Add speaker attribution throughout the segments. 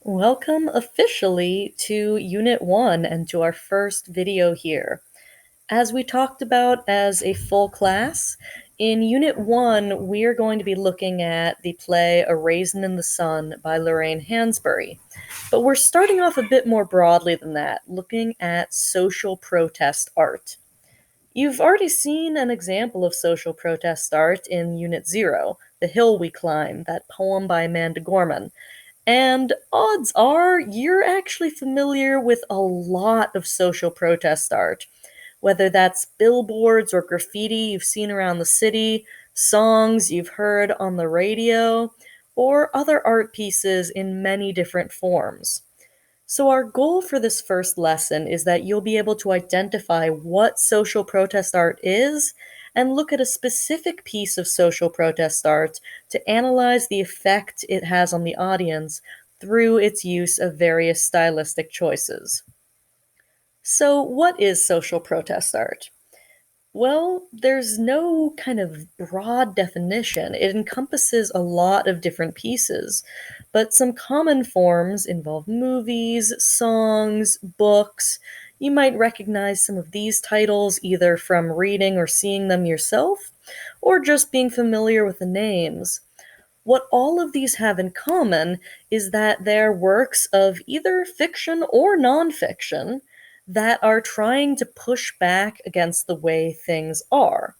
Speaker 1: Welcome officially to Unit 1 and to our first video here. As we talked about as a full class, in Unit 1 we're going to be looking at the play A Raisin in the Sun by Lorraine Hansberry. But we're starting off a bit more broadly than that, looking at social protest art. You've already seen an example of social protest art in Unit 0, The Hill We Climb, that poem by Amanda Gorman. And odds are you're actually familiar with a lot of social protest art, whether that's billboards or graffiti you've seen around the city, songs you've heard on the radio, or other art pieces in many different forms. So, our goal for this first lesson is that you'll be able to identify what social protest art is and look at a specific piece of social protest art to analyze the effect it has on the audience through its use of various stylistic choices. So, what is social protest art? Well, there's no kind of broad definition. It encompasses a lot of different pieces, but some common forms involve movies, songs, books. You might recognize some of these titles either from reading or seeing them yourself, or just being familiar with the names. What all of these have in common is that they're works of either fiction or nonfiction that are trying to push back against the way things are.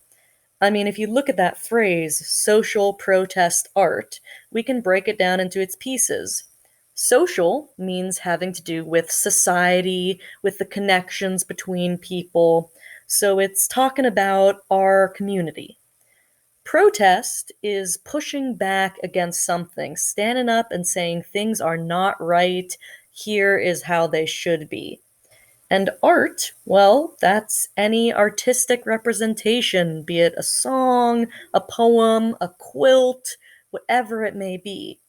Speaker 1: I mean, if you look at that phrase, social protest art, we can break it down into its pieces. Social means having to do with society, with the connections between people. So it's talking about our community. Protest is pushing back against something, standing up and saying things are not right, here is how they should be. And art, well, that's any artistic representation, be it a song, a poem, a quilt, whatever it may be.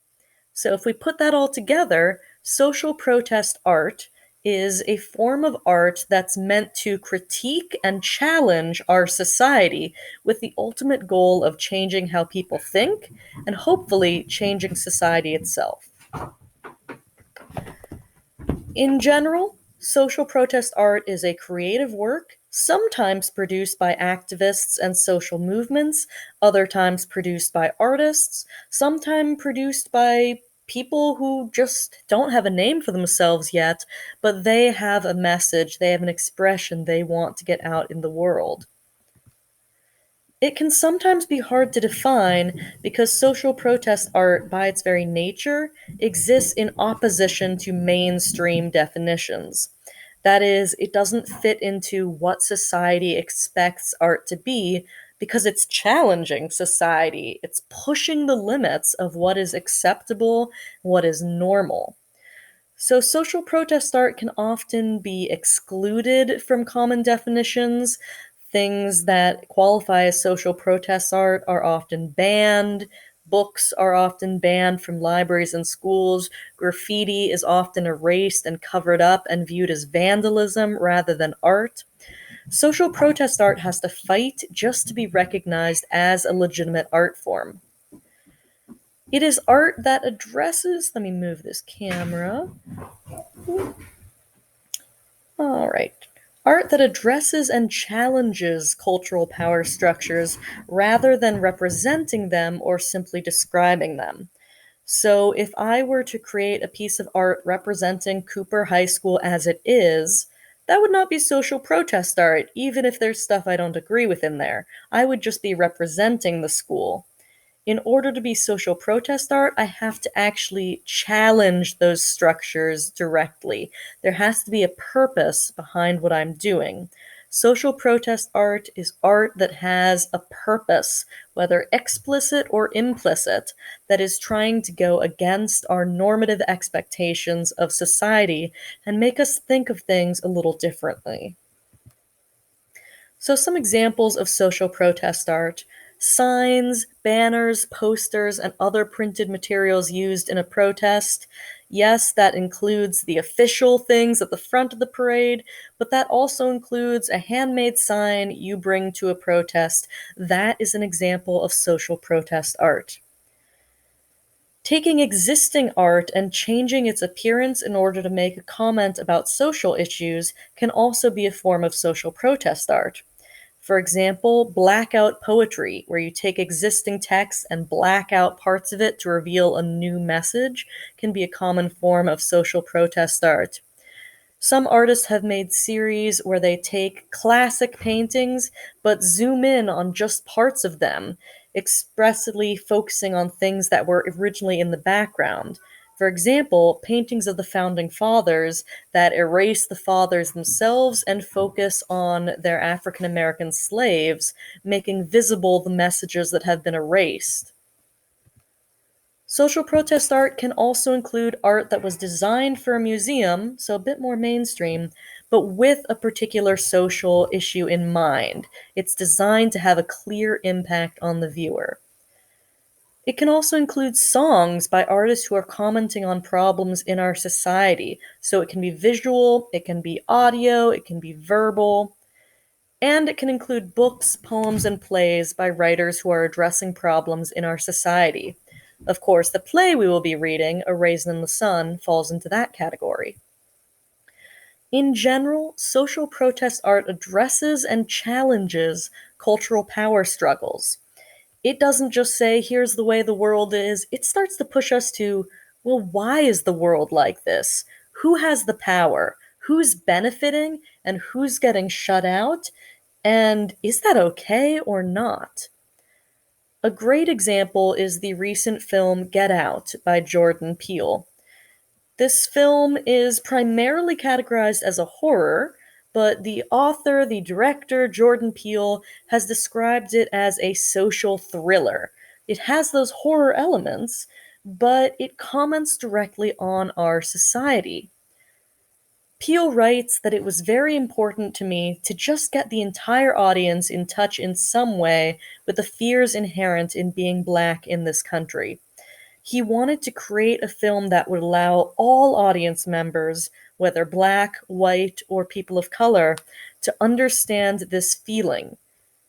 Speaker 1: So if we put that all together, social protest art is a form of art that's meant to critique and challenge our society with the ultimate goal of changing how people think and hopefully changing society itself. In general, social protest art is a creative work, sometimes produced by activists and social movements, other times produced by artists, sometimes produced by people who just don't have a name for themselves yet, but they have a message, they have an expression they want to get out in the world. It can sometimes be hard to define because social protest art, by its very nature, exists in opposition to mainstream definitions. That is, it doesn't fit into what society expects art to be because it's challenging society. It's pushing the limits of what is acceptable, what is normal. So, social protest art can often be excluded from common definitions. Things that qualify as social protest art are often banned. Books are often banned from libraries and schools. Graffiti is often erased and covered up and viewed as vandalism rather than art. Social protest art has to fight just to be recognized as a legitimate art form. It is art that addresses, let me move this camera. All right. Art that addresses and challenges cultural power structures rather than representing them or simply describing them. So, if I were to create a piece of art representing Cooper High School as it is, that would not be social protest art, even if there's stuff I don't agree with in there. I would just be representing the school. In order to be social protest art, I have to actually challenge those structures directly. There has to be a purpose behind what I'm doing. Social protest art is art that has a purpose, whether explicit or implicit, that is trying to go against our normative expectations of society and make us think of things a little differently. So, some examples of social protest art: signs, banners, posters, and other printed materials used in a protest. Yes, that includes the official things at the front of the parade, but that also includes a handmade sign you bring to a protest. That is an example of social protest art. Taking existing art and changing its appearance in order to make a comment about social issues can also be a form of social protest art. For example, blackout poetry, where you take existing text and black out parts of it to reveal a new message, can be a common form of social protest art. Some artists have made series where they take classic paintings but zoom in on just parts of them, expressly focusing on things that were originally in the background. For example, paintings of the founding fathers that erase the fathers themselves and focus on their African American slaves, making visible the messages that have been erased. Social protest art can also include art that was designed for a museum, so a bit more mainstream, but with a particular social issue in mind. It's designed to have a clear impact on the viewer. It can also include songs by artists who are commenting on problems in our society. So it can be visual, it can be audio, it can be verbal, and it can include books, poems, and plays by writers who are addressing problems in our society. Of course, the play we will be reading, A Raisin in the Sun, falls into that category. In general, social protest art addresses and challenges cultural power struggles. It doesn't just say, here's the way the world is, it starts to push us to, well, why is the world like this? Who has the power? Who's benefiting and who's getting shut out? And is that okay or not? A great example is the recent film Get Out by Jordan Peele. This film is primarily categorized as a horror, but the author, the director, Jordan Peele, has described it as a social thriller. It has those horror elements, but it comments directly on our society. Peele writes that it was very important to me to just get the entire audience in touch in some way with the fears inherent in being black in this country. He wanted to create a film that would allow all audience members, whether black, white, or people of color, to understand this feeling.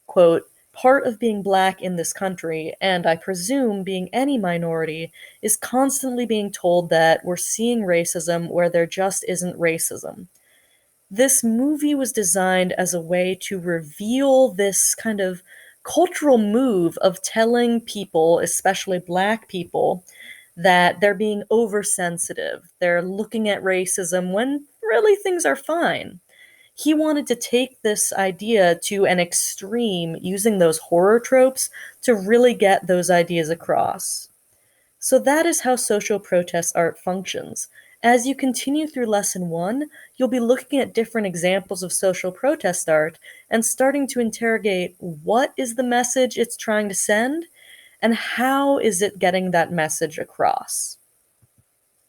Speaker 1: Quote, part of being black in this country, and I presume being any minority, is constantly being told that we're seeing racism where there just isn't racism. This movie was designed as a way to reveal this kind of cultural move of telling people, especially black people, that they're being oversensitive. They're looking at racism when really things are fine. He wanted to take this idea to an extreme using those horror tropes to really get those ideas across. So that is how social protest art functions. As you continue through lesson 1, you'll be looking at different examples of social protest art and starting to interrogate what is the message it's trying to send and how is it getting that message across.